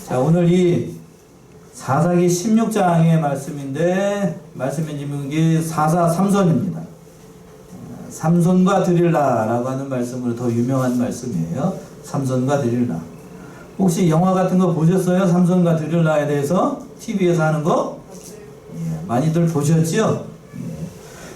자, 오늘 이 사사기 16장의 말씀인데, 말씀의 제목이 사사 삼손입니다. 삼손과 드릴라라고 하는 말씀으로 더 유명한 말씀이에요. 삼손과 드릴라. 혹시 영화 같은 거 보셨어요? 삼손과 드릴라에 대해서? TV에서 하는 거? 예, 많이들 보셨죠? 예.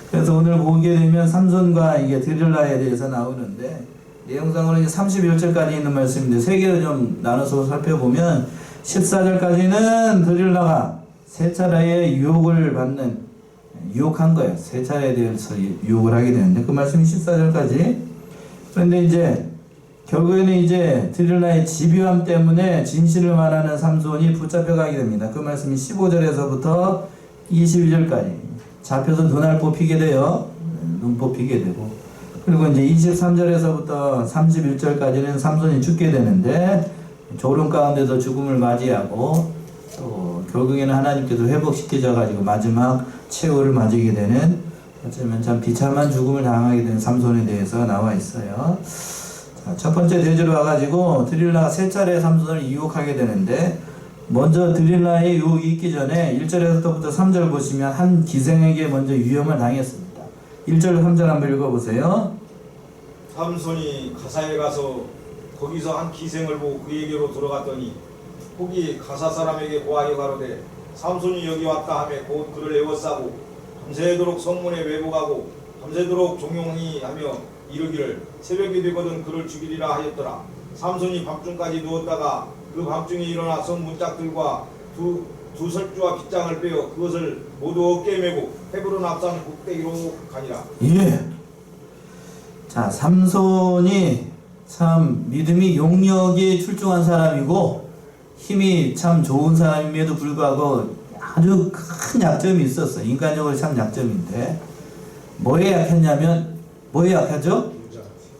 그래서 오늘 보게 되면 삼손과 이게 드릴라에 대해서 나오는데, 내용상으로는 31절까지 있는 말씀인데, 세 개로 좀 나눠서 살펴보면, 14절까지는 드릴라가 세 차례의 유혹한 거예요. 세 차례에 대해서 유혹을 하게 되는데, 그 말씀이 14절까지. 그런데 이제, 결국에는 이제 드릴라의 집요함 때문에 진실을 말하는 삼손이 붙잡혀가게 됩니다. 그 말씀이 15절에서부터 22절까지. 잡혀서 눈알 뽑히게 돼요. 눈 뽑히게 되고. 그리고 이제 23절에서부터 31절까지는 삼손이 죽게 되는데, 졸음 가운데서 죽음을 맞이하고, 또 결국에는 하나님께서 회복시켜져가지고 마지막 최후를 맞이게 되는, 어쩌면 참 비참한 죽음을 당하게 된 삼손에 대해서 나와 있어요. 자, 첫 번째 대조로 와가지고 드릴라가 세 차례 삼손을 유혹하게 되는데, 먼저 드릴라의 유혹이 있기 전에 1절에서부터 3절 보시면 한 기생에게 먼저 위험을 당했습니다. 1절 3절 한번 읽어보세요. 삼손이 가사에 가서 거기서 한 기생을 보고 그에게로 들어갔더니 거기 가사 사람에게 고하여 가로되 삼손이 여기 왔다 하며 곧 그를 에워싸고 밤새도록 성문에 외복하고 밤새도록 종용히 하며 이르기를 새벽이 되거든 그를 죽이리라 하였더라. 삼손이 밤중까지 누웠다가 그 밤중에 일어나 성 문짝들과 두 설주와 빗장을 빼어 그것을 모두 어깨에 메고 헤브론 앞산 꼭대기로 가니라. 예. 자, 삼손이 참 믿음이 용력이 출중한 사람이고 힘이 참 좋은 사람임에도 불구하고 아주 큰 약점이 있었어. 인간적으로 참 약점인데, 뭐에 약했냐면, 뭐에 약하죠?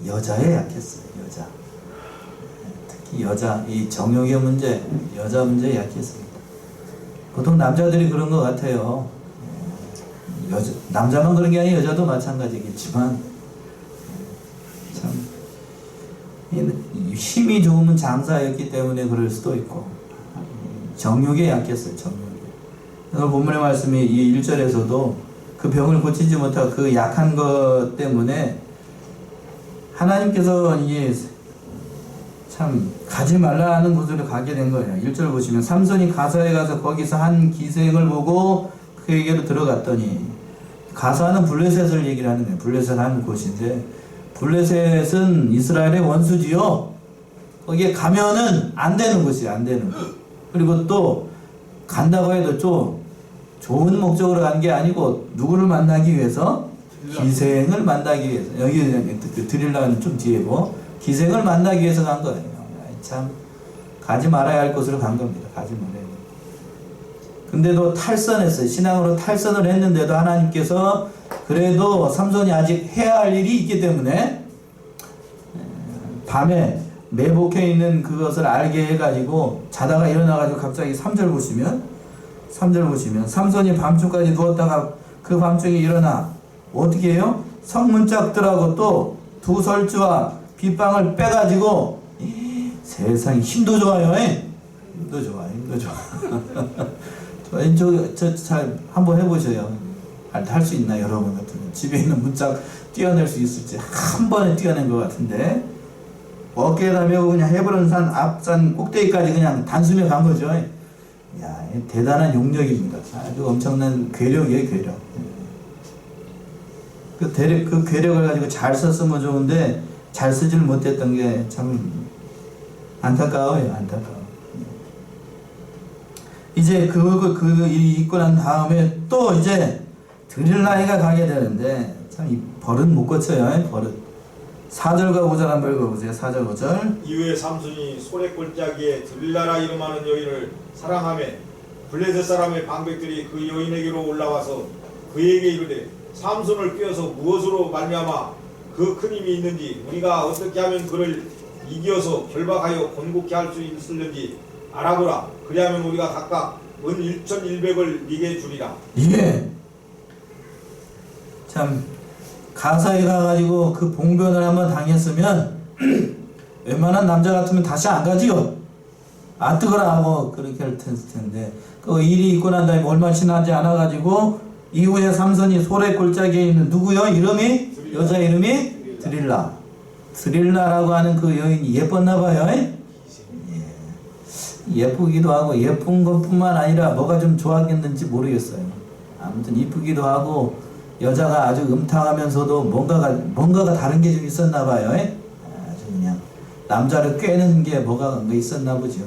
여자에 약했어요. 여자. 특히 여자, 이 정욕의 문제, 여자 문제에 약했습니다. 보통 남자들이 그런 것 같아요. 남자만 그런 게 아니라 여자도 마찬가지겠지만, 참 힘이 좋으면 장사였기 때문에 그럴 수도 있고, 정욕에 약했어요. 정욕에. 오늘 본문의 말씀이 이 1절에서도 그 병을 고치지 못하고 그 약한 것 때문에 하나님께서 이게 참 가지 말라는 곳으로 가게 된 거예요. 1절 보시면 삼손이 가사에 가서 거기서 한 기생을 보고 그에게로 들어갔더니, 가사는 블레셋을 얘기를 하는 거예요. 블레셋 하는 곳인데, 블레셋은 이스라엘의 원수지요. 거기에 가면은 안 되는 곳이에요. 안 되는 곳. 그리고 또 간다고 해도 좀 좋은 목적으로 간 게 아니고 누구를 만나기 위해서? 기생을 만나기 위해서. 여기 드릴라는 좀 뒤에고 기생을 만나기 위해서 간 거예요. 참 가지 말아야 할 곳으로 간 겁니다. 가지 말아야 할. 근데도 탈선했어요. 신앙으로 탈선을 했는데도 하나님께서 그래도 삼손이 아직 해야 할 일이 있기 때문에 밤에 매복해 있는 그것을 알게 해가지고 자다가 일어나가지고 갑자기 3절 보시면 삼손이 밤중까지 누웠다가 그 밤중에 일어나 어떻게 해요? 성문짝들하고 또 두 설주와 빗방을 빼가지고, 세상에 힘도 좋아요. 힘도 좋아. 잘 한번 해보셔요. 할 수 있나요, 여러분 같으면? 집에 있는 문짝 띄어낼 수 있을지 한 번에 띄어낸 것 같은데, 어깨에다 메고 그냥 헤브론산 앞산 꼭대기까지 그냥 단숨에 간 거죠. 야, 대단한 용력입니다. 아주 엄청난 괴력이에요, 괴력. 그 괴력을 가지고 잘 썼으면 좋은데 잘 쓰질 못했던 게 참 안타까워요. 안타까워. 이제 그 일이 있고 난 다음에 또 이제 드릴라이가 가게 되는데, 참 이 버릇 못 고쳐요. 버릇. 4절과 5절 한번 읽어보세요. 4절 5절. 이후에 삼손이 소래골짜기에 드릴라라 이름하는 여인을 사랑하며 블레셋 사람의 방백들이 그 여인에게로 올라와서 그에게 이르되 삼손을 꿰어서 무엇으로 말미암아 그 큰 힘이 있는지 우리가 어떻게 하면 그를 이겨서 결박하여 곤고케 할 수 있을는지 알아보라. 그리하면 우리가 각각 은 1,100을 네게 주리라. 예. 참 가사에 가가지고 그 봉변을 한번 당했으면 웬만한 남자 같으면 다시 안 가지요. 아 뜨거라 하고 그렇게 할 텐데 그 일이 있고 난 다음에 얼마 지나지 않아가지고 이후에 삼손이 소래 골짜기에 있는 누구요? 이름이 여자 이름이 드릴라라고 하는 그 여인이 예뻤나 봐요. 예쁘기도 하고 예쁜 것뿐만 아니라 뭐가 좀 좋았겠는지 모르겠어요. 아무튼 이쁘기도 하고 여자가 아주 음탕하면서도 뭔가가 다른 게 좀 있었나 봐요. 아주 그냥 남자를 꿰는 게 뭐가 있었나 보죠.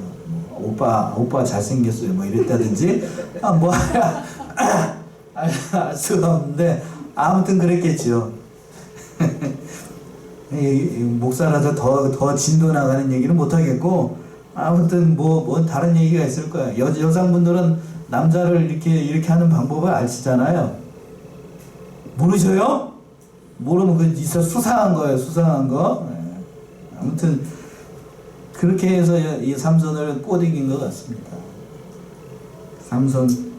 오빠 잘생겼어요 뭐 이랬다든지 알 수가 없는데 아무튼 그랬겠죠. 목사라서 더 진도 나가는 얘기는 못하겠고 아무튼 뭐 다른 얘기가 있을 거야. 여성분들은 남자를 이렇게 하는 방법을 아시잖아요. 모르셔요? 모르면 그 진짜 수상한 거예요. 수상한 거. 아무튼 그렇게 해서 이 삼손을 꼬드긴 것 같습니다. 삼손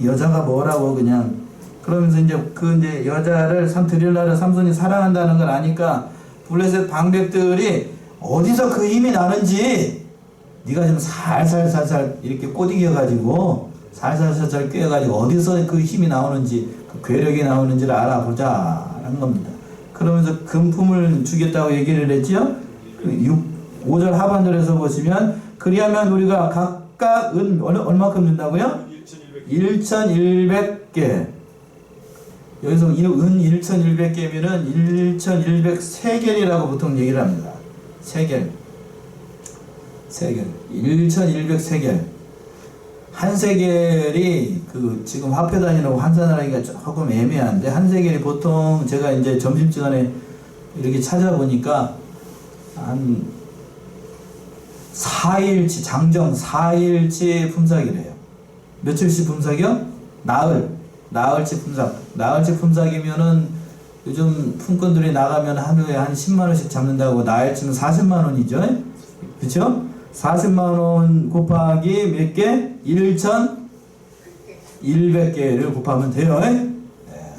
여자가 뭐라고 그냥 그러면서 이제 여자를 드릴라를 삼손이 사랑한다는 걸 아니까 블레셋 방백들이 어디서 그 힘이 나는지 네가 좀 살살 이렇게 꼬드겨가지고 살살 꿰가지고 어디서 그 힘이 나오는지 그 괴력이 나오는지를 알아보자 한 겁니다. 그러면서 금품을 주겠다고 얘기를 했죠. 5절 하반절에서 보시면 그리하면 우리가 각각 은 얼마큼 준다고요? 1100개. 여기서 은 1100개면은 1103개이라고 보통 얘기를 합니다. 3개. 1103개. 한 세겔이 지금 화폐 단위라고 환산하기가 조금 애매한데 한 세겔이 보통 제가 이제 점심시간에 이렇게 찾아보니까 한 4일치 장정 4일치 품삯이래요. 며칠치 품삯이요? 나흘치 품삯. 나흘치 품삯이면은 요즘 품꾼들이 나가면 하루에 한 10만원씩 잡는다고 나흘치면 40만원이죠. 그쵸? 40만원 곱하기 몇 개? 1100개를 곱하면 돼요.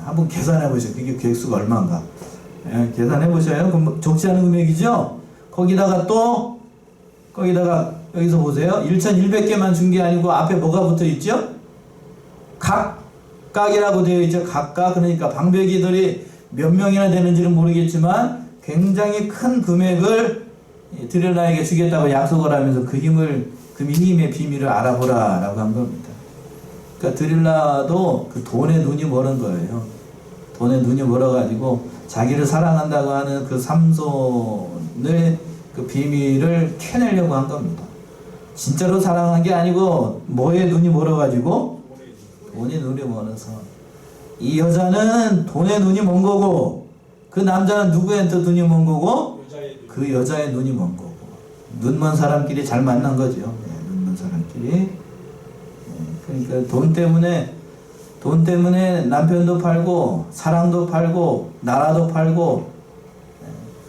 한번 계산해 보세요. 그게 계획수가 얼마인가. 계산해 보셔요. 그럼 적지 않은 금액이죠? 거기다가 여기서 보세요. 1100개만 준 게 아니고 앞에 뭐가 붙어 있죠? 각각이라고 되어 있죠. 각각. 그러니까 방배기들이 몇 명이나 되는지는 모르겠지만 굉장히 큰 금액을 드릴라에게 주겠다고 약속을 하면서 그 힘의 비밀을 알아보라라고 한 겁니다. 그러니까 드릴라도 그 돈에 눈이 멀은 거예요. 돈에 눈이 멀어가지고 자기를 사랑한다고 하는 그 삼손의 그 비밀을 캐내려고 한 겁니다. 진짜로 사랑한 게 아니고 뭐에 눈이 멀어가지고 돈에 눈이 멀어서 이 여자는 돈에 눈이 먼 거고 그 남자는 누구한테 눈이 먼 거고 그 여자의 눈이 먼 거고 눈먼 사람끼리 잘 만난 거죠. 눈먼 사람끼리. 그러니까 돈 때문에 남편도 팔고 사랑도 팔고 나라도 팔고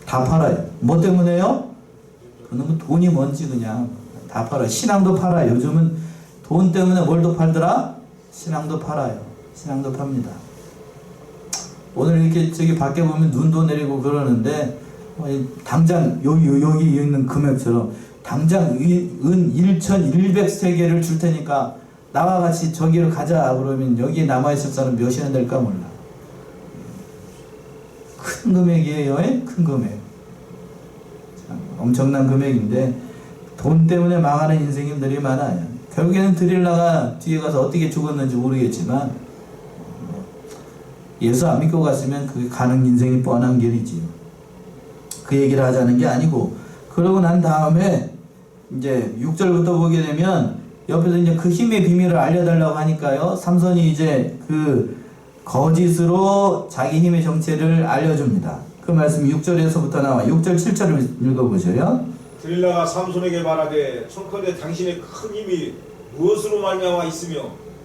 다 팔아요. 뭐 때문에요? 그놈은 돈이 뭔지 그냥 다 팔아요. 신앙도 팔아요. 요즘은 돈 때문에 뭘도 팔더라? 신앙도 팔아요. 신앙도 팝니다. 오늘 이렇게 저기 밖에 보면 눈도 내리고 그러는데 당장 여기 있는 금액처럼 당장 은 1100세계를 줄 테니까 나와 같이 저기를 가자 그러면 여기에 남아있을 사람 몇이나 될까 몰라. 큰 금액이에요. 큰 금액. 엄청난 금액인데 돈 때문에 망하는 인생들이 많아요. 결국에는 드릴라가 뒤에 가서 어떻게 죽었는지 모르겠지만 예수 안 믿고 갔으면 그게 가는 인생이 뻔한 길이지요. 그 얘기를 하자는 게 아니고 그러고 난 다음에 이제 6절부터 보게 되면 옆에서 이제 그 힘의 비밀을 알려달라고 하니까요. 삼손이 이제 그 거짓으로 자기 힘의 정체를 알려줍니다. 그 말씀이 6절에서부터 나와 6절 7절을 읽어보셔요. 드릴라가 삼손에게 말하되 청컨대 당신의 큰 힘이 무엇으로 말미암아 있으며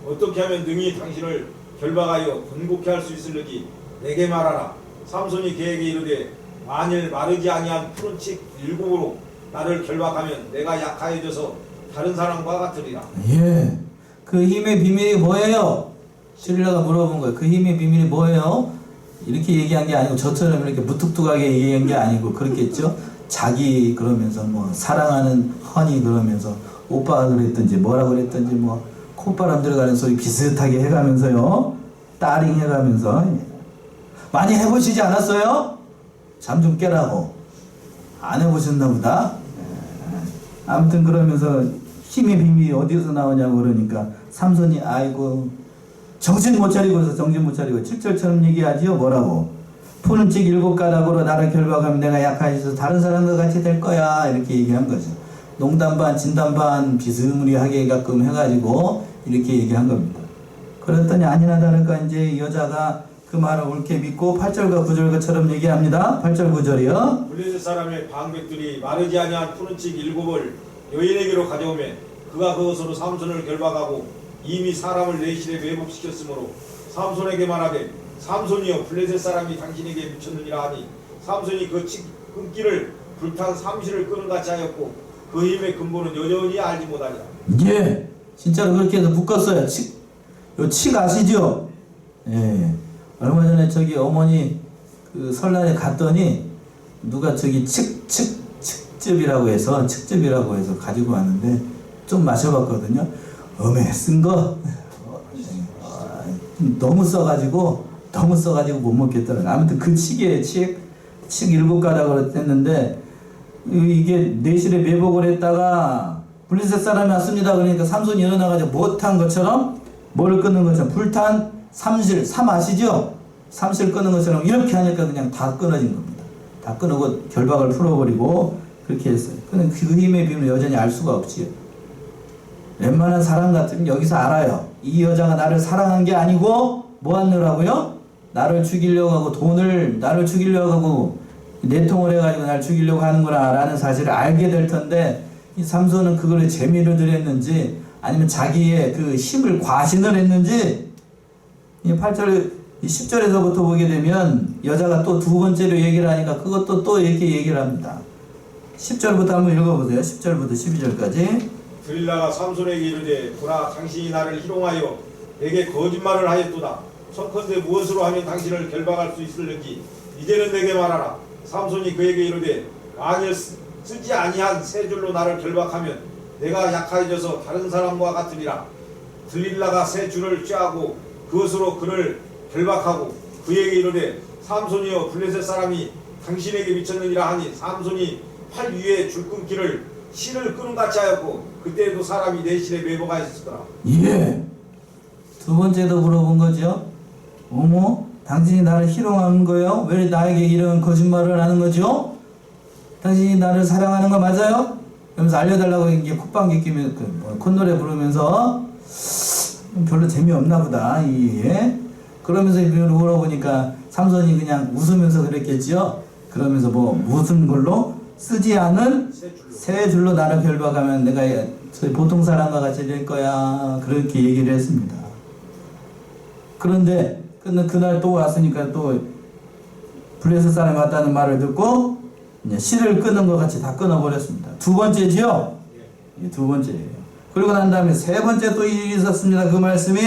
어떻게 하면 능히 당신을 결박하여 건국케 할 수 있을는지 내게 말하라. 삼손이 그에게 이르되 만일 마르지 아니한 푸른 칩 7으로 나를 결박하면 내가 약하여져서 다른 사람과 같으리라. 예. 그 힘의 비밀이 뭐예요? 드릴라가 물어본 거예요. 그 힘의 비밀이 뭐예요? 이렇게 얘기한 게 아니고 저처럼 이렇게 무뚝뚝하게 얘기한 게 아니고 그렇겠죠? 자기 그러면서 뭐 사랑하는 허니 그러면서 오빠가 그랬든지 뭐라 그랬든지 뭐 콧바람 들어가는 소리 비슷하게 해가면서요. 따링 해가면서 많이 해보시지 않았어요? 잠 좀 깨라고. 안 해보셨나 보다. 아무튼 그러면서 힘의 비밀이 어디서 나오냐고 그러니까 삼손이 아이고 정신 못 차리고 있어. 정신 못 차리고 7절처럼 얘기하지요. 뭐라고? 푸른 찌 7가닥으로 나를 결박하면 내가 약하여서 다른 사람과 같이 될 거야. 이렇게 얘기한 거죠. 농담 반 진담 반 비스무리하게 가끔 해가지고 이렇게 얘기한 겁니다. 그랬더니 아니나 다를까 이제 여자가 그 말을 옳게 믿고 8절과 9절처럼 얘기합니다. 8절 9절이요. 블레셋 사람의 방백들이 마르지 아니한 푸른 칙 7을 여인에게로 가져오매 그가 그것으로 삼손을 결박하고 이미 사람을 내실에 매복시켰으므로 삼손에게 말하되 삼손이여 블레셋 사람이 당신에게 미쳤느니라 하니 삼손이 그 칙 끊기를 불탄 삼실을 끄는 같이 하였고 그 힘의 근본은 여전히 알지 못하니라. 예, 진짜로 그렇게 해서 묶었어요. 요 칙 아시죠? 예. 얼마 전에 저기 어머니 그 설날에 갔더니 누가 저기 칡즙이라고 해서 가지고 왔는데 좀 마셔봤거든요. 쓴 거 너무 써가지고 못 먹겠더라고요. 아무튼 그 칡에 칡 7가닥으로 했는데 이게 내실에 매복을 했다가 블레셋 사람이 왔습니다. 그러니까 삼손이 일어나가지고 못한 것처럼 뭐를 끊는 것처럼 불탄 삼실, 삼 아시죠? 삼실 끊는 것처럼 이렇게 하니까 그냥 다 끊어진 겁니다. 다 끊고 결박을 풀어버리고 그렇게 했어요. 근데 그 힘의 비밀은 여전히 알 수가 없지요. 웬만한 사람 같으면 여기서 알아요. 이 여자가 나를 사랑한 게 아니고 뭐 하느라고요? 나를 죽이려고 하고 돈을 나를 죽이려고 하고 내통을 해가지고 나를 죽이려고 하는구나 라는 사실을 알게 될 텐데 이 삼손은 그거를 재미를 들였는지 아니면 자기의 그 힘을 과신을 했는지 이 8절 10절에서부터 보게 되면 여자가 또 두 번째로 얘기를 하니까 그것도 또 이렇게 얘기를 합니다. 10절부터 한번 읽어보세요. 10절부터 12절까지. 들릴라가 삼손에게 이르되 보라 당신이 나를 희롱하여 내게 거짓말을 하였도다. 청컨대 무엇으로 하면 당신을 결박할 수 있을는지 이제는 내게 말하라. 삼손이 그에게 이르되 만일 쓰지 아니한 세 줄로 나를 결박하면 내가 약하여져서 다른 사람과 같으리라. 들릴라가 세 줄을 쬐하고 그것으로 그를 결박하고 그에게 이르되 삼손이여 블레셋 사람이 당신에게 미쳤느니라 하니 삼손이 팔 위에 줄끊기를 실을 끄는 같이 하였고 그때에도 사람이 내 실에 매복하였더라. 예. 두 번째도 물어본 거죠. 어머, 당신이 나를 희롱하는 거예요? 왜 나에게 이런 거짓말을 하는 거죠? 당신이 나를 사랑하는 거 맞아요? 그러면서 알려달라고 이게 콧방귀 끼면서 콧노래 부르면서 별로 재미없나 보다. 예. 그러면서 물어보니까 삼손이 그냥 웃으면서 그랬겠지요. 그러면서 뭐 무슨 걸로 쓰지 않은 세 줄로 나를 결박하면 내가 보통 사람과 같이 될 거야. 그렇게 얘기를 했습니다. 그런데 그날 또 왔으니까 또 블레셋 사람이 왔다는 말을 듣고 실을 끊은 것 같이 다 끊어버렸습니다. 두 번째지요? 두 번째예요. 그리고 난 다음에 세 번째 또 일이 있었습니다. 그 말씀이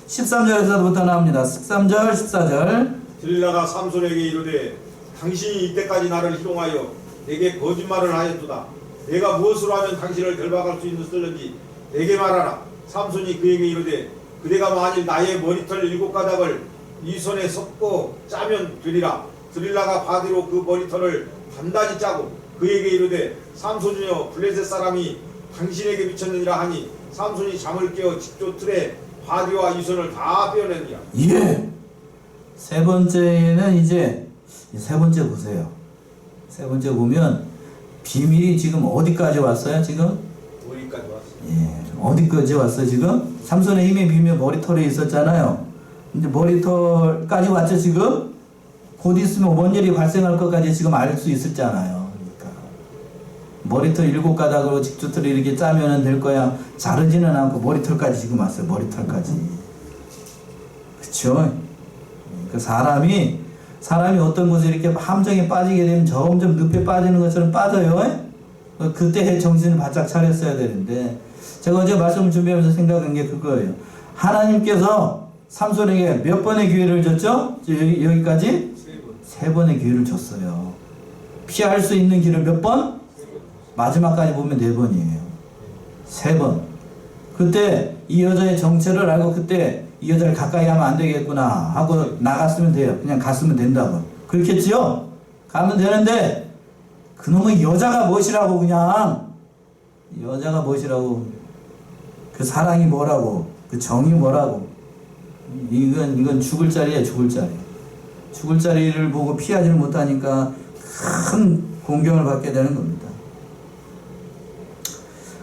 13절에서부터 나옵니다. 13절, 14절. 들릴라가 삼손에게 이르되 당신이 이때까지 나를 희롱하여 내게 거짓말을 하였도다. 내가 무엇으로 하면 당신을 결박할 수 있을는지 내게 말하라. 삼손이 그에게 이르되 그대가 만일 나의 머리털 7가닥을 이 손에 섞어 짜면 되리라. 들릴라가 바디로 그 머리털을 단단히 짜고 그에게 이르되 삼손이여 블레셋 사람이 당신에게 미쳤느니라 하니 삼손이 잠을 깨어 직조 틀에 바디와 이 손을 다 빼어내느니라. 예. 세 번째는 이제 세 번째 보세요. 세 번째 보면 비밀이 지금 어디까지 왔어요? 지금? 머리까지 왔어요. 예. 어디까지 왔어요? 지금? 삼손의 힘의 비밀 머리털에 있었잖아요. 근데 머리털까지 왔죠 지금? 곧 있으면 뭔 일이 발생할 것까지 지금 알 수 있었잖아요. 그러니까 머리털 7가닥으로 직조틀을 이렇게 짜면 될 거야. 자르지는 않고 머리털까지 지금 왔어요. 머리털까지. 그쵸? 그 사람이 어떤 곳에 이렇게 함정에 빠지게 되면 점점 늪에 빠지는 것처럼 빠져요. 그때 정신을 바짝 차렸어야 되는데 제가 어제 말씀을 준비하면서 생각한 게 그거예요. 하나님께서 삼손에게 몇 번의 기회를 줬죠? 여기까지? 세 번의 기회를 줬어요. 피할 수 있는 길을 몇 번? 마지막까지 보면 4번이에요. 3번. 그때 이 여자의 정체를 알고 그때 이 여자를 가까이 하면 안 되겠구나 하고 나갔으면 돼요. 그냥 갔으면 된다고. 그렇겠지요? 가면 되는데 그놈의 여자가 무엇이라고, 그냥 여자가 무엇이라고, 그 사랑이 뭐라고, 그 정이 뭐라고. 이건 죽을 자리야, 죽을 자리. 죽을 자리를 보고 피하지를 못하니까 큰 공경을 받게 되는 겁니다.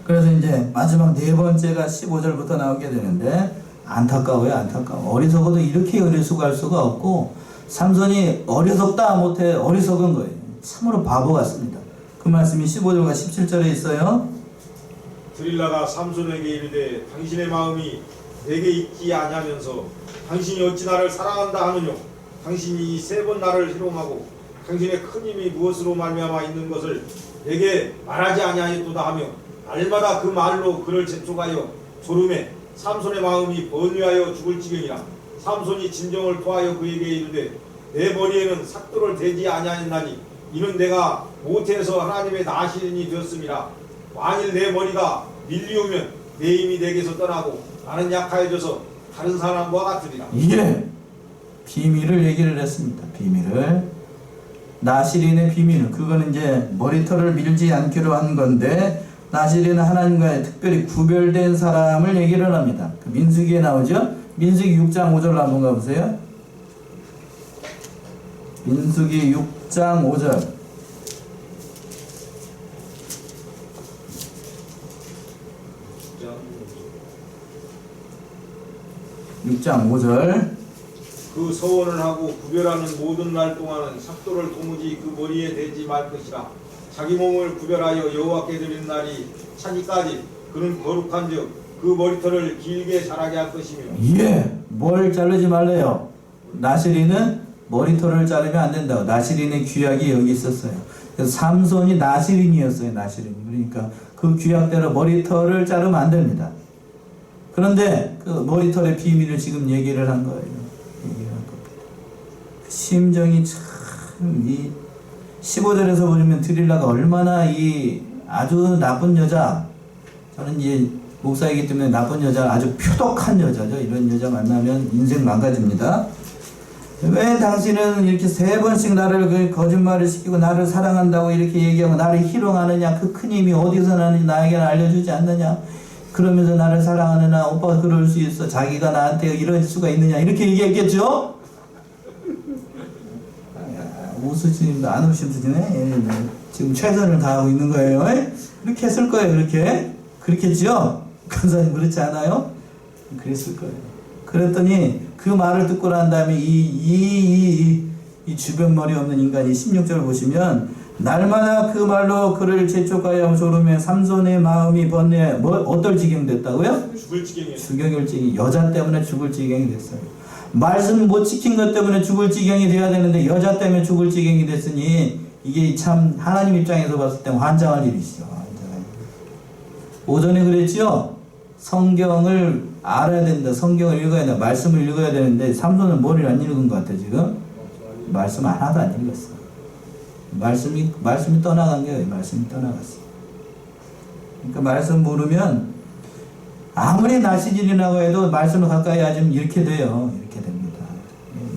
그래서 이제 마지막 4번째가 15절부터 나오게 되는데, 안타까워요, 안타까워. 어리석어도 이렇게 어리석을 수가 없고, 삼손이 어리석다 못해 어리석은 거예요. 참으로 바보 같습니다. 그 말씀이 15절과 17절에 있어요. 드릴라가 삼손에게 이르되 당신의 마음이 내게 있지 아니하면서 당신이 어찌 나를 사랑한다 하느뇨. 당신이 이 3번 나를 희롱하고 당신의 큰 힘이 무엇으로 말미암아 있는 것을 내게 말하지 아니하였도다 하며 날마다 그 말로 그를 재촉하여 졸음에 삼손의 마음이 번뇌하여 죽을 지경이라. 삼손이 진정을 토하여 그에게 이르되 내 머리에는 삭도를 대지 아니하였나니 이는 내가 모태에서 하나님의 나시린이 되었음이라. 만일 내 머리가 밀리우면 내 힘이 내게서 떠나고 나는 약하여져서 다른 사람과 같으리라. 이게 비밀을 얘기를 했습니다. 비밀을. 나시린의 비밀은, 그거는 이제 머리털을 밀지 않기로 한 건데, 나시린은 하나님과의 특별히 구별된 사람을 얘기를 합니다. 그 민수기에 나오죠? 민수기 6장 5절 한번 가보세요. 민수기 6장 5절. 6장 5절. 그 서원을 하고 구별하는 모든 날 동안은 삭도를 도무지 그 머리에 대지 말 것이라. 자기 몸을 구별하여 여호와께 드리는 날이 차기까지 그는 거룩한즉 그 머리털을 길게 자라게 할 것이며. 예, 뭘 자르지 말래요. 나시린은 머리털을 자르면 안 된다고. 나시린의 규약이 여기 있었어요. 그래서 삼손이 나시린이었어요. 나시린. 그러니까 그 규약대로 머리털을 자르면 안 됩니다. 그런데 그 머리털의 비밀을 지금 얘기를 한 거예요. 얘기를 한 겁니다. 심정이 참, 이 15절에서 보시면 드릴라가 얼마나 이 아주 나쁜 여자, 저는 이제 목사이기 때문에 나쁜 여자, 아주 표독한 여자죠. 이런 여자 만나면 인생 망가집니다. 왜 당신은 이렇게 3번씩 나를 그 거짓말을 시키고 나를 사랑한다고 이렇게 얘기하고 나를 희롱하느냐? 그 큰 힘이 어디서 나는지 나에게는 알려주지 않느냐? 그러면서 나를 사랑하느냐? 오빠가 그럴 수 있어. 자기가 나한테 이럴 수가 있느냐? 이렇게 얘기했겠죠? 웃으시는데 안 웃으시네. 지금 최선을 다하고 있는 거예요. 이렇게 했을 거예요. 그렇겠죠? 간사님 그렇지 않아요? 그랬을 거예요. 그랬더니 그 말을 듣고 난 다음에 이 주변 머리 없는 인간이 16절 보시면 날마다 그 말로 그를 재촉하여 졸음에 삼손의 마음이 번뇌, 어떨 지경이 됐다고요? 죽을 지경이에요. 죽을 지경, 여자 때문에 죽을 지경이 됐어요. 말씀 못 지킨 것 때문에 죽을 지경이 돼야 되는데 여자 때문에 죽을 지경이 됐으니 이게 참 하나님 입장에서 봤을 때 환장할 일이시죠. 오전에 그랬지요? 성경을 알아야 된다. 성경을 읽어야 된다. 말씀을 읽어야 되는데 삼손은 머리를 안 읽은 것 같아 지금. 말씀 하나도 안 읽었어. 말씀이 떠나간 거예요. 말씀이 떠나갔어. 그러니까 말씀 모르면 아무리 나시질이라고 해도 말씀을 가까이 하시면 이렇게 돼요. 이렇게 됩니다.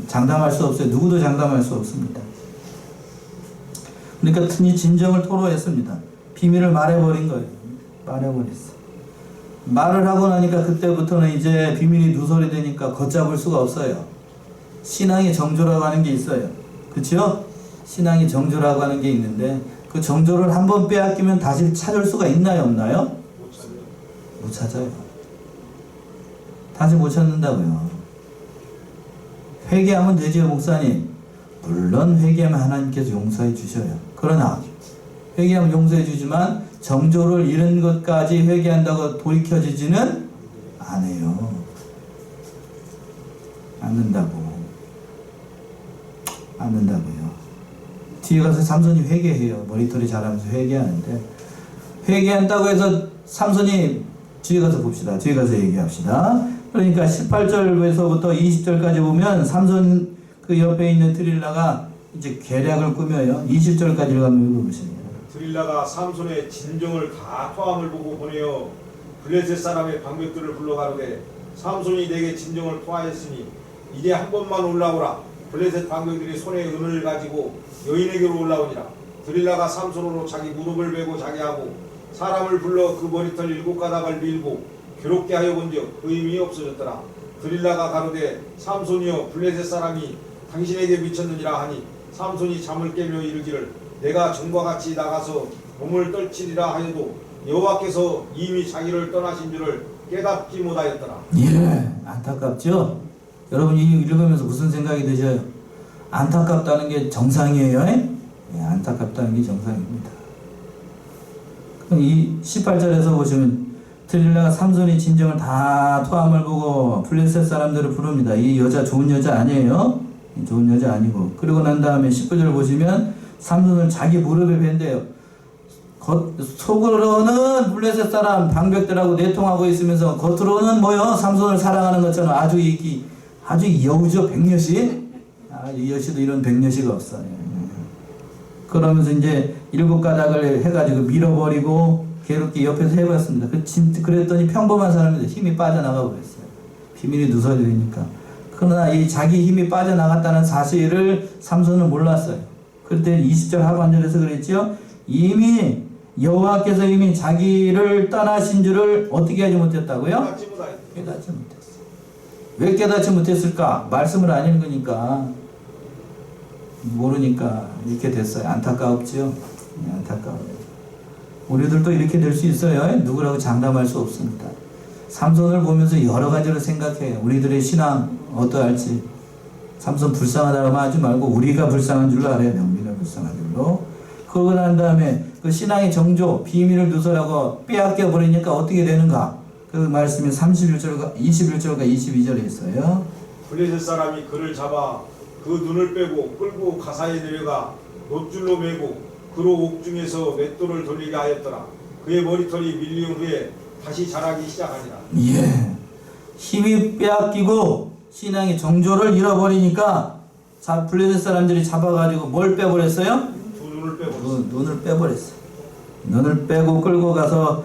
장담할 수 없어요. 누구도 장담할 수 없습니다. 그러니까 이 진정을 토로했습니다. 비밀을 말해버린 거예요. 말해버렸어. 말을 하고 나니까 그때부터는 이제 비밀이 누설이 되니까 걷잡을 수가 없어요. 신앙의 정조라고 하는 게 있어요. 그렇죠? 신앙의 정조라고 하는 게 있는데 그 정조를 한번 빼앗기면 다시 찾을 수가 있나요? 없나요? 못 찾아요. 다시 못 찾는다고요. 회개하면 되지요, 목사님. 물론 회개하면 하나님께서 용서해 주셔요. 그러나 회개하면 용서해 주지만 정조를 잃은 것까지 회개한다고 돌이켜지지는 않아요. 않는다고요. 뒤에 가서 삼손이 회개해요. 머리털이 자라면서 회개하는데 회개한다고 해서 삼손이 뒤에 가서 봅시다. 뒤에 가서 얘기합시다. 그러니까 18절에서부터 20절까지 보면 삼손 그 옆에 있는 드릴라가 이제 계략을 꾸며요. 20절까지 한번 읽어보세요. 드릴라가 삼손의 진정을 다 토함을 보고 보내어 블레셋 사람의 방백들을 불러 가로되 삼손이 내게 진정을 토하였으니 이제 한 번만 올라오라. 블레셋 방백들이 손에 은을 가지고 여인에게로 올라오니라. 드릴라가 삼손으로 자기 무릎을 베고 자기하고 사람을 불러 그 머리털 7가닥을 밀고 괴롭게 하여 본즉 그 힘이 없어졌더라. 드릴라가 가로되 삼손이여 블레셋 사람이 당신에게 미쳤느니라 하니 삼손이 잠을 깨며 이르기를 내가 전과 같이 나가서 몸을 떨치리라 하여도 여호와께서 이미 자기를 떠나신 줄을 깨닫지 못하였더라. 예, 안타깝죠? 여러분 이 읽으면서 무슨 생각이 드셔요? 안타깝다는 게 정상이에요? 예, 안타깝다는 게 정상입니다. 이 18절에서 보시면 드릴라가 삼손의 진정을 다 토함을 보고 블레셋 사람들을 부릅니다. 이 여자 좋은 여자 아니에요? 좋은 여자 아니고. 그리고 난 다음에 19절 보시면 삼손을 자기 무릎에 벤대요. 속으로는 블레셋 사람 방백들하고 내통하고 있으면서 겉으로는 뭐요? 삼손을 사랑하는 것처럼 아주 여우죠. 백녀시. 이 여시도 이런 백녀시가 없어요. 그러면서 이제 7가닥을 해가지고 밀어버리고 괴롭게 옆에서 해봤습니다. 그랬더니 평범한 사람인데 힘이 빠져나가 버렸어요. 비밀이 누설되니까. 그러나 이 자기 힘이 빠져나갔다는 사실을 삼손은 몰랐어요. 그때 20절 하반절에서 그랬죠. 이미 여호와께서 이미 자기를 떠나신 줄을 어떻게 하지 못했다고요? 깨닫지 못했어요. 왜 깨닫지 못했을까? 말씀을 안 읽으니까, 모르니까 이렇게 됐어요. 안타깝죠? 안타까워요. 우리들도 이렇게 될 수 있어요. 누구라고 장담할 수 없습니다. 삼손을 보면서 여러 가지로 생각해요. 우리들의 신앙 어떠할지. 삼손 불쌍하다고 하지 말고 우리가 불쌍한 줄로 알아야 돼요. 우리가 불쌍한 줄로. 그러고 난 다음에 그 신앙의 정조, 비밀을 누설하고 빼앗겨 버리니까 어떻게 되는가? 그 말씀이 21절과 22절에 있어요. 블레셋 사람이 그를 잡아 그 눈을 빼고 끌고 가사에 내려가 놋줄로 매고 그로 옥중에서 맷돌을 돌리게 하였더라. 그의 머리털이 밀린 후에 다시 자라기 시작하니라. 예, 힘이 빼앗기고 신앙의 정조를 잃어버리니까 블레셋 사람들이 잡아가지고 뭘 빼버렸어요? 두 눈을 빼버렸어요. 눈을 빼버렸어요. 눈을 빼고 끌고 가서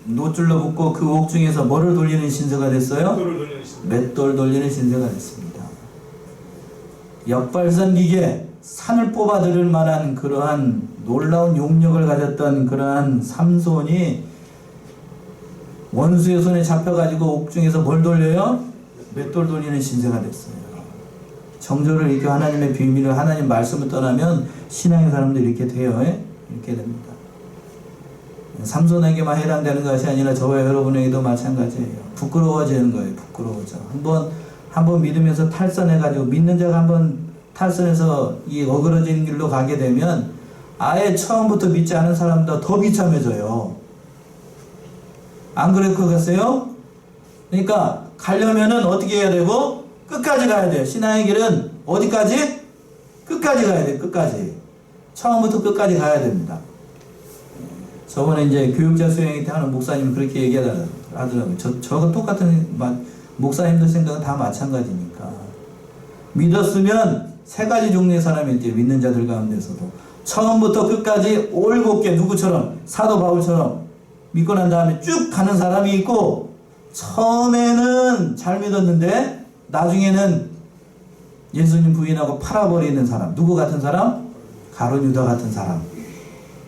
놋줄로 묶고 그 옥중에서 뭐를 돌리는 신세가 됐어요? 맷돌 돌리는 신세가 됐습니다. 역발선 기계, 산을 뽑아들일 만한 그러한 놀라운 용력을 가졌던 그러한 삼손이 원수의 손에 잡혀가지고 옥중에서 뭘 돌려요? 맷돌 돌리는 신세가 됐어요. 정조를 이렇게 하나님의 비밀을 하나님 말씀을 떠나면 신앙의 사람들이 이렇게 돼요. 이렇게 됩니다. 삼손에게만 해당되는 것이 아니라 저와 여러분에게도 마찬가지예요. 부끄러워지는 거예요. 부끄러워져. 한번 믿으면서 탈선해가지고 믿는 자가 한번 탈선해서 이 어그러진 길로 가게 되면 아예 처음부터 믿지 않은 사람보다 더 비참해져요. 안 그럴 것 같아요? 그러니까 가려면은 어떻게 해야 되고 끝까지 가야 돼요. 신앙의 길은 어디까지? 끝까지 가야 돼요. 끝까지. 처음부터 끝까지 가야 됩니다. 저번에 이제 교육자 수행회 때 하는 목사님이 그렇게 얘기하더라고요. 저거 똑같은 목사님들 생각은 다 마찬가지니까. 믿었으면 세 가지 종류의 사람이 있대요. 믿는 자들 가운데서도. 처음부터 끝까지 올곧게 누구처럼 사도 바울처럼 믿고 난 다음에 쭉 가는 사람이 있고 처음에는 잘 믿었는데 나중에는 예수님 부인하고 팔아버리는 사람. 누구 같은 사람? 가룟 유다 같은 사람.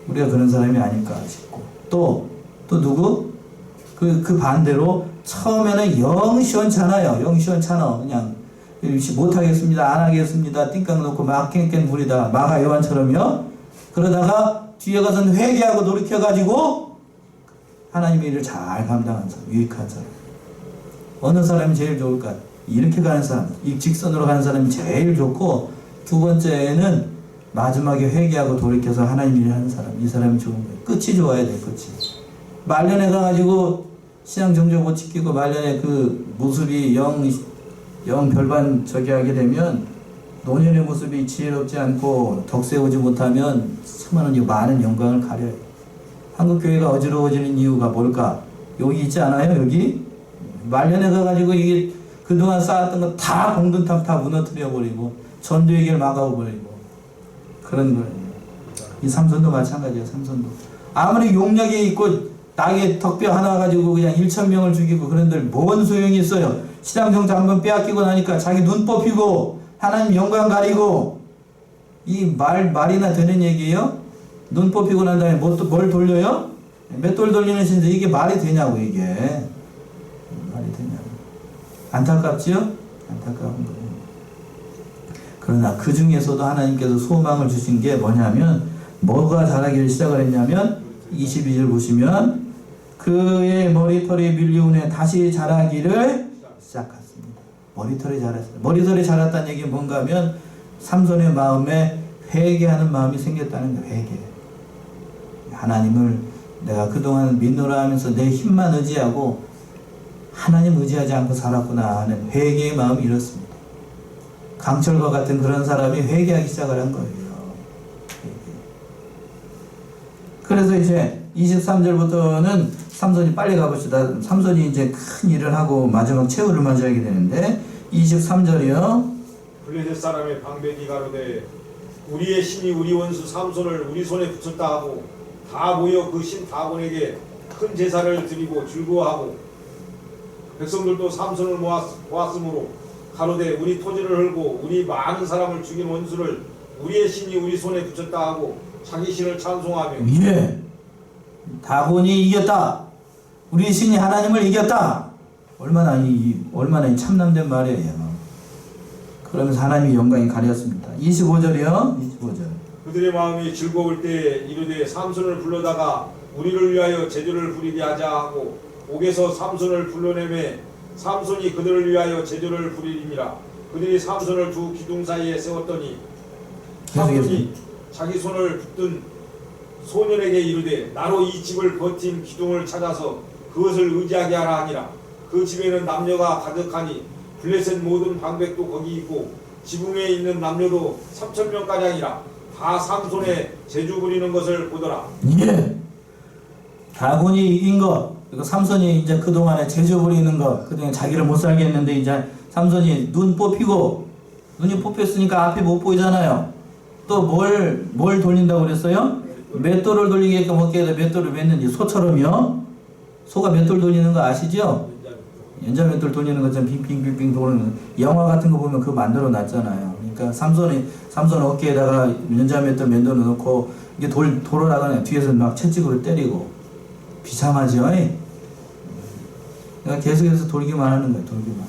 우리가 그런 사람이 아닐까 싶고 또 누구? 그 반대로 처음에는 영 시원찮아요. 영 시원찮아. 그냥 못하겠습니다. 안 하겠습니다. 띵깡 놓고 막 깽깽 부리다가 마가 요한처럼요. 그러다가 뒤에 가서는 회개하고 돌이켜가지고 하나님의 일을 잘 감당한 사람, 유익한 사람. 어느 사람이 제일 좋을까? 이렇게 가는 사람, 이 직선으로 가는 사람이 제일 좋고 두 번째는 마지막에 회개하고 돌이켜서 하나님 일을 하는 사람. 이 사람이 좋은 거예요. 끝이 좋아야 돼. 끝이. 말년에 가가지고 신앙 정조 못 지키고 말년에 그 모습이 영 별반 저기 하게 되면 노년의 모습이 지혜롭지 않고 덕세우지 못하면 참으로 많은 영광을 가려요. 한국 교회가 어지러워지는 이유가 뭘까? 여기 있지 않아요? 여기 말년에 가가지고 이게 그동안 쌓았던 거 다 공든탑 다 무너뜨려 버리고 전도의 길 막아버리고 그런 거예요. 이 삼손도 마찬가지예요. 삼손도 아무리 용력이 있고 낙의 덕뼈 하나 가지고 그냥 1,000명을 죽이고 그런들 뭔 소용이 있어요. 시장정자 한번 빼앗기고 나니까 자기 눈 뽑히고 하나님 영광 가리고 이 말이나 되는 얘기예요? 눈 뽑히고 난 다음에 뭘 돌려요? 맷돌 돌리는 신세 이게 말이 되냐고 이게 말이 되냐고. 안타깝지요? 안타까운 거예요. 그러나 그 중에서도 하나님께서 소망을 주신 게 뭐냐면 뭐가 자라기를 시작을 했냐면 22절 보시면 그의 머리털이 밀려오네 다시 자라기를 시작했습니다. 머리털이 자랐어요. 머리털이 자랐다는 얘기는 뭔가 하면 삼손의 마음에 회개하는 마음이 생겼다는 거예요. 회개. 하나님을 내가 그동안 믿노라 하면서 내 힘만 의지하고 하나님 의지하지 않고 살았구나 하는 회개의 마음이 이렇습니다. 강철과 같은 그런 사람이 회개하기 시작을 한 거예요. 그래서 이제 23절부터는 삼손이 빨리 가봅시다. 삼손이 이제 큰 일을 하고 마지막 최후를 맞이하게 되는데 23절이요. 블레셋 사람의 방백이 가로되 우리의 신이 우리 원수 삼손을 우리 손에 붙였다 하고 다 모여 그 신 다곤에게 큰 제사를 드리고 즐거워하고 백성들도 삼손을 모았으므로 가로되 우리 토지를 헐고 우리 많은 사람을 죽인 원수를 우리의 신이 우리 손에 붙였다 하고 자기 신을 찬송하며 예. 다곤이 이겼다. 우리 신이 하나님을 이겼다. 얼마나 이 참남된 말이에요. 그러면서 하나님의 영광이 가렸습니다. 25절이요. 25절. 그들의 마음이 즐거울 때 이르되 삼손을 불러다가 우리를 위하여 제조를 부리게 하자 하고 옥에서 삼손을 불러내매 삼손이 그들을 위하여 제조를 부리니라. 그들이 삼손을 두 기둥 사이에 세웠더니 삼손이 자기 손을 붙든 소년에게 이르되 나로 이 집을 버틴 기둥을 찾아서 그것을 의지하게 하라 하니라. 그 집에는 남녀가 가득하니 블레셋 모든 방백도 거기 있고 지붕에 있는 남녀도 3,000명가량이라. 다 삼손의 제주 부리는 것을 보더라. 예. 다곤이 이긴 것, 그리고 삼손이 이제 그동안에 제주 부리는 것, 그동안 자기를 못 살게 했는데 이제 삼손이 눈 뽑히고, 눈이 뽑혔으니까 앞이 못 보이잖아요. 또 뭘 돌린다고 그랬어요? 맷돌을 돌리게끔 어깨에다 맷돌을 맸는지 소처럼요. 소가 맷돌 돌리는 거 아시죠? 연자 맷돌 돌리는 것처럼 빙빙빙빙 도는 영화 같은 거 보면 그거 만들어 놨잖아요. 그러니까 삼손 어깨에다가 연자 맷돌 맨돌 넣고 이게 돌아가면 뒤에서 막 채찍으로 때리고 비참하죠. 그러니까 계속해서 돌기만 하는 거예요. 돌기만.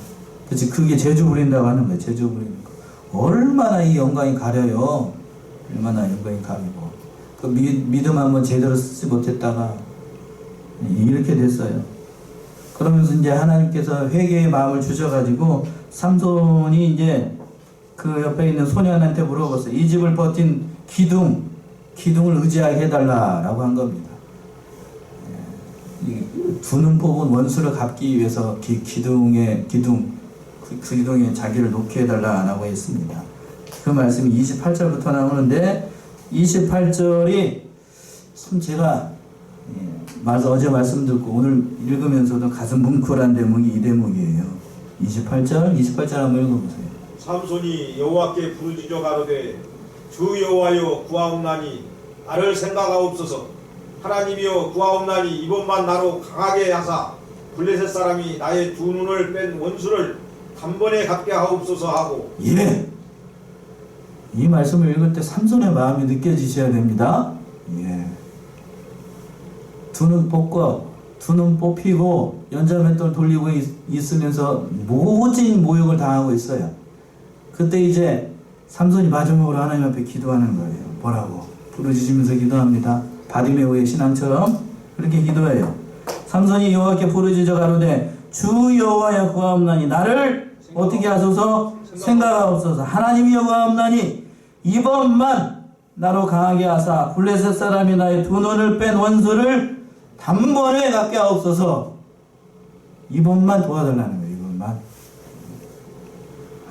그렇지. 그게 제주 부린다고 하는 거예요. 제주 부리는 거. 얼마나 이 영광이 가려요. 얼마나 영광이 가리고. 그 믿음 한번 제대로 쓰지 못했다가 이렇게 됐어요. 그러면서 이제 하나님께서 회개의 마음을 주셔가지고 삼손이 이제 그 옆에 있는 소년한테 물어봤어요. 이 집을 버틴 기둥을 의지하게 해달라라고 한 겁니다. 두 눈 뽑은 원수를 갚기 위해서 그 기둥에 자기를 놓게 해달라고 했습니다. 그 말씀이 28절부터 나오는데 28절이 참 제가 어제 말씀 듣고 오늘 읽으면서도 가슴 뭉클한 대목이 이 대목이에요. 28절 한번 읽어보세요. 삼손이 여호와께 부르짖어 가로되 주 여호와여 구하옵나니 나를 생각하옵소서. 하나님이여 구하옵나니 이번만 나로 강하게 하사 블레셋 사람이 나의 두 눈을 뺀 원수를 단번에 갚게 하옵소서 하고. 예. 이 말씀을 읽을 때 삼손의 마음이 느껴지셔야 됩니다. 예. 두 눈 뽑히고 연자맷돌 돌리고 있으면서 모진 모욕을 당하고 있어요. 그때 이제 삼손이 마지막으로 하나님 앞에 기도하는 거예요. 뭐라고? 부르짖으면서 기도합니다. 바디메오의 신앙처럼 그렇게 기도해요. 삼손이 여호와께 부르짖어 가로되 주 여호와여 구하옵나니 나를 어떻게 하소서 생각하옵소서. 하나님이 구하옵나니 이번만 나로 강하게 하사 블레셋 사람이 나의 두 눈을 뺀 원수를 단번에 갚게 하옵소서. 이번만 도와달라는 거예요. 이번만.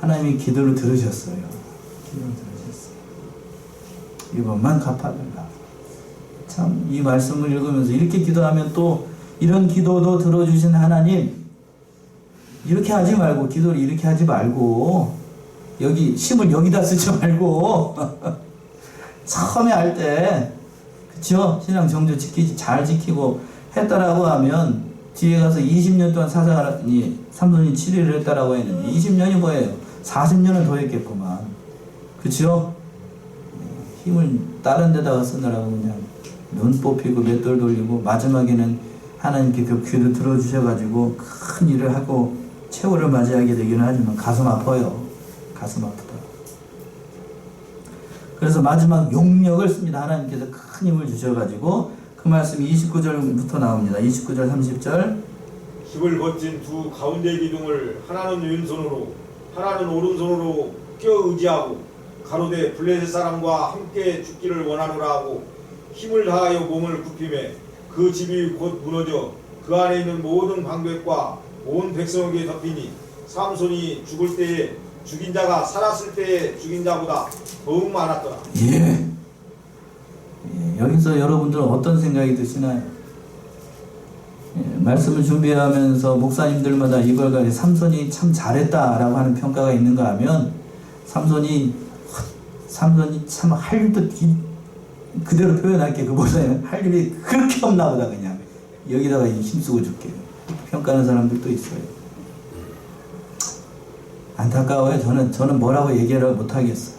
하나님이 기도를 들으셨어요. 이번만 갚아달라. 참 이 말씀을 읽으면서 이렇게 기도하면 또 이런 기도도 들어주신 하나님, 이렇게 하지 말고 기도를 이렇게 하지 말고 여기 힘을 여기다 쓰지 말고 처음에 할 때 그쵸? 신앙 정조 잘 지키고 했다라고 하면 뒤에 가서 20년 동안 사사니 삼손이 7일을 했다라고 했는데 20년이 뭐예요? 40년은 더 했겠구만. 그쵸? 힘을 다른 데다가 쓰느라고 그냥 눈 뽑히고 맷돌 돌리고 마지막에는 하나님께 그 귀를 들어주셔가지고 큰 일을 하고 최후를 맞이하게 되기는 하지만 가슴 아파요. 가슴 아프다. 그래서 마지막 용력을 씁니다. 하나님께서 큰 힘을 주셔가지고 그 말씀이 29절부터 나옵니다. 29절 30절. 힘을 거친 두 가운데 기둥을 하나는 왼손으로 하나는 오른손으로 껴 의지하고 가로되 블레셋 사람과 함께 죽기를 원하노라 하고 힘을 다하여 몸을 굽히매 그 집이 곧 무너져 그 안에 있는 모든 방백과 온 백성에게 덮이니 삼손이 죽을 때에 죽인 자가 살았을 때에 죽인 자보다 더욱 많았더라. 예. 여기서 여러분들은 어떤 생각이 드시나요? 말씀을 준비하면서 목사님들마다 이걸 가지고 삼손이 참 잘했다라고 하는 평가가 있는가 하면 삼손이 참 할 일도 그대로 표현할게. 그 목사님 할 일이 그렇게 없나 보다. 그냥 여기다가 힘쓰고 줄게. 평가하는 사람들도 있어요. 안타까워요. 저는 뭐라고 얘기를 못하겠어요.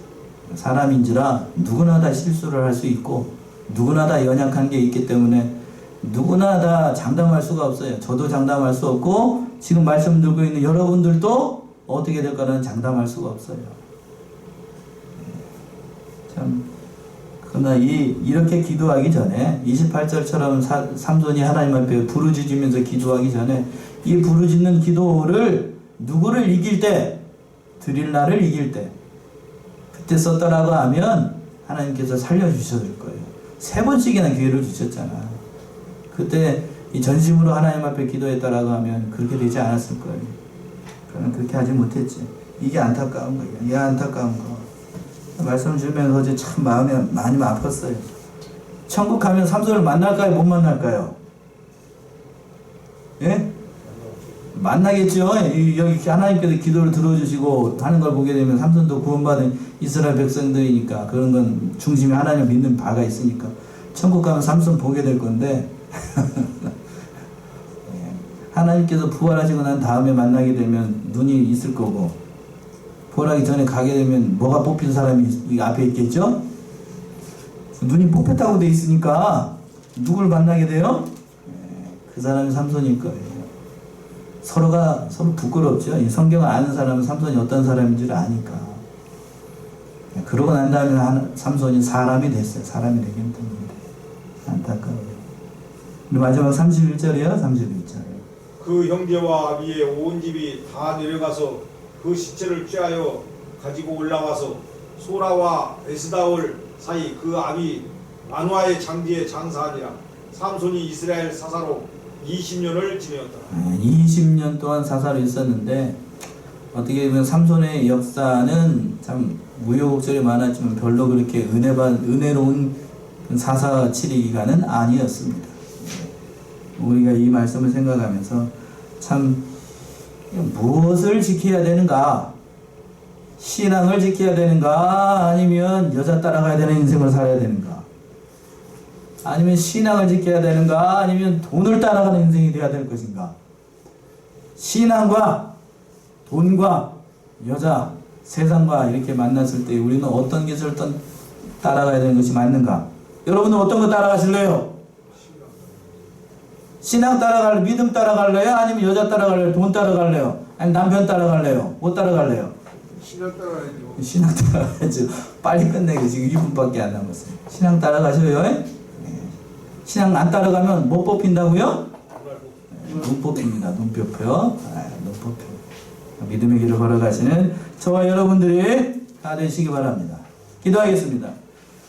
사람인지라 누구나 다 실수를 할 수 있고 누구나 다 연약한 게 있기 때문에 누구나 다 장담할 수가 없어요. 저도 장담할 수 없고 지금 말씀 듣고 있는 여러분들도 어떻게 될까는 장담할 수가 없어요. 참 그러나 이렇게 기도하기 전에 28절처럼 삼손이 하나님 앞에 부르짖으면서 기도하기 전에 이 부르짖는 기도를 누구를 이길 때, 드릴라를 이길 때 그때 썼다라고 하면 하나님께서 살려주셔야 거예요. 3번씩이나 기회를 주셨잖아. 그때 이 전심으로 하나님 앞에 기도했다라고 하면 그렇게 되지 않았을 거예요. 그는 그렇게 하지 못했지. 이게 안타까운 거예요. 이 안타까운 거. 말씀 주면서 어제 참 마음이 많이 아팠어요. 천국 가면 삼손을 만날까요? 못 만날까요? 예? 만나겠죠. 여기 하나님께서 기도를 들어주시고 하는 걸 보게 되면 삼손도 구원받은 이스라엘 백성들이니까 그런 건 중심에 하나님을 믿는 바가 있으니까 천국 가면 삼손 보게 될 건데 하나님께서 부활하시고 난 다음에 만나게 되면 눈이 있을 거고 부활하기 전에 가게 되면 뭐가 뽑힌 사람이 앞에 있겠죠? 눈이 뽑혔다고 돼 있으니까 누굴 만나게 돼요? 그 사람이 삼손일 거예요. 서로 부끄럽죠. 이 성경을 아는 사람은 삼손이 어떤 사람인지를 아니까. 그러고 난 다음에 삼손이 사람이 됐어요. 사람이 되기 힘듭니다. 안타까워요. 마지막 31절이요. 31절. 그 형제와 아비의 온 집이 다 내려가서 그 시체를 취하여 가지고 올라와서 소라와 에스다올 사이 그 아비 마누아의 장지에 장사하니라. 삼손이 이스라엘 사사로 20년을 지내었다. 20년 동안 사사로 있었는데 어떻게 보면 삼손의 역사는 참 우여곡절이 많았지만 별로 그렇게 은혜로운 사사 치리 기간은 아니었습니다. 우리가 이 말씀을 생각하면서 참 무엇을 지켜야 되는가? 신앙을 지켜야 되는가? 아니면 여자 따라가야 되는 인생을 살아야 되는가? 아니면 신앙을 지켜야 되는가? 아니면 돈을 따라가는 인생이 되어야 될 것인가? 신앙과 돈과 여자, 세상과 이렇게 만났을 때 우리는 어떤 것을 따라가야 되는 것이 맞는가? 여러분은 어떤 거 따라가실래요? 신앙 따라갈래요? 믿음 따라갈래요? 아니면 여자 따라갈래요? 돈 따라갈래요? 아니면 남편 따라갈래요? 못 따라갈래요? 신앙 따라가야죠. 신앙 따라가야죠. 빨리 끝내고 지금 2분밖에 안 남았어요. 신앙 따라가셔요? 네. 신앙 안 따라가면 못 뽑힌다고요? 눈 뽑힙니다. 눈 뽑혀. 눈 뽑혀. 믿음의 길을 걸어가시는 저와 여러분들이 다 되시기 바랍니다. 기도하겠습니다.